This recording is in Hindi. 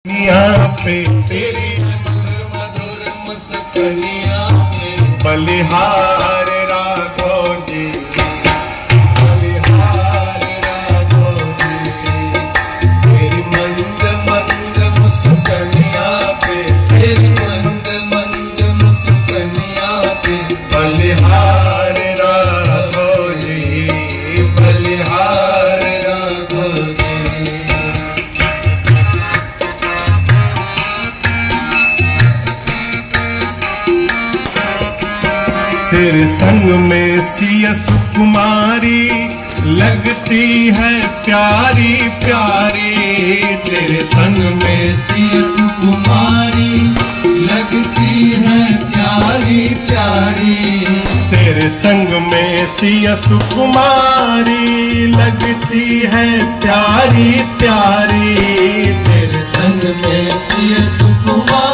यहाँ पे तेरी मधुर मधुर मुस्कानिया पे बलिहार राघो जी, बलिहार राघो जी। तेरी मंद मंद मुस्कानिया पे, तेरी मंद मंद मुस्कानिया पे बलिहार राघो जी, बलिहार राघो जी। तेरे संग में सिया सुकुमारी लगती है प्यारी प्यारी, तेरे संग में सिया सुकुमारी लगती है प्यारी प्यारी। तेरे संग में सिया सुकुमारी लगती है प्यारी प्यारी, तेरे संग में सिया सुकुमारी